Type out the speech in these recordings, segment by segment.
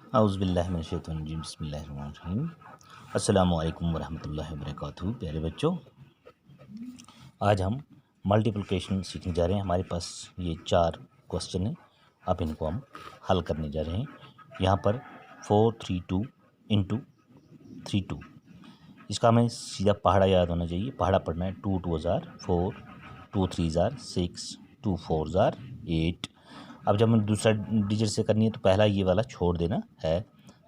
औज़ुबिल्लाहिमिनश्शैतानिर्रजीम बिस्मिल्लाहिर्रहमानिर्रहीम। अस्सलामु अलैकुम वरहमतुल्लाहि वबरकातुहू। प्यारे बच्चों, आज हम मल्टीप्लिकेशन सीखने जा रहे हैं। हमारे पास ये 4 क्वेश्चन हैं। अब इनको हम हल करने जा रहे हैं। यहाँ पर 432 इंटू 32, इसका हमें सीधा पहाड़ा याद होना चाहिए। पहाड़ा पढ़ना है। 2 2 ज़ार 4, 2 3 ज़ार 6, 2 4 ज़ार 8। अब जब हमें दूसरा डिजिट से करनी है तो पहला ये वाला छोड़ देना है।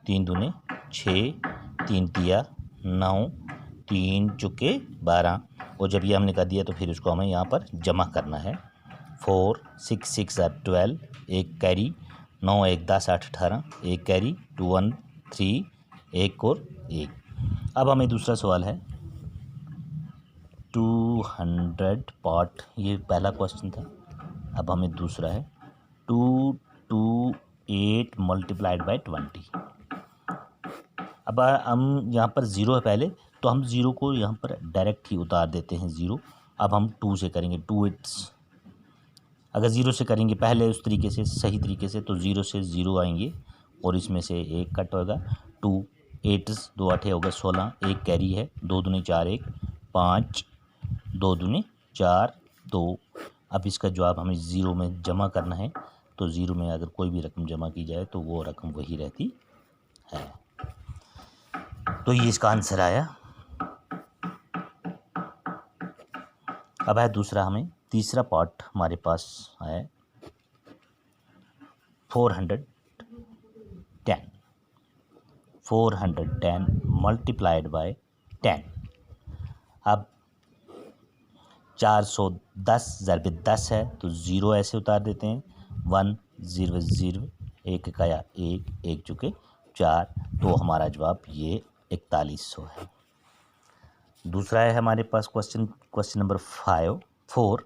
3 दूने 6, 3 तिया 9, 3 चुके 12। और जब ये हमने कर दिया तो फिर उसको हमें यहाँ पर जमा करना है। 4 6 6 ज़ार 12, एक कैरी 9 1 10 8 18, एक कैरी 2 1 3, एक और एक। अब हमें दूसरा सवाल है 200 पार्ट, ये पहला क्वेश्चन था। अब हमें दूसरा है 228 मल्टीप्लाइड बाई 20। अब हम यहाँ पर ज़ीरो है पहले, तो हम ज़ीरो को यहाँ पर डायरेक्ट ही उतार देते हैं ज़ीरो। अब हम 2 से करेंगे। 2 8, अगर ज़ीरो से करेंगे पहले उस तरीके से सही तरीके से तो ज़ीरो से ज़ीरो आएंगे और इसमें से एक कट होगा। 2 8 2 8 होगा 16, एक कैरी है 2 दूनी 4 1 5, 2 दूनी 4 2। अब इसका जवाब हमें ज़ीरो में जमा करना है। तो ज़ीरो में अगर कोई भी रकम जमा की जाए तो वो रकम वही रहती है। तो ये इसका आंसर आया। अब है दूसरा, हमें तीसरा पार्ट हमारे पास है 410 मल्टीप्लाइड बाय 10। अब 410 ज़रबे 10 है तो ज़ीरो ऐसे उतार देते हैं। 1 0 0, एक इकाया एक, एक चुके 4। तो हमारा जवाब ये 4100 है। दूसरा है हमारे पास क्वेश्चन नंबर 4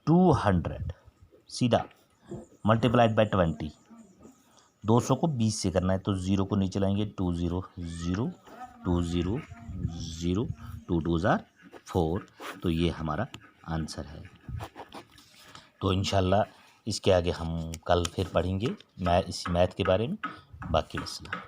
200 सीधा मल्टीप्लाइड बाय 20। 200 को 20 से करना है तो ज़ीरो को नीचे लाएंगे। 2 0 0 2 0 0, 2 2 ज़ार 4। तो ये हमारा आंसर है। तो इंशाल्लाह इसके आगे हम कल फिर पढ़ेंगे इसी मैथ के बारे में। बाकी मसला।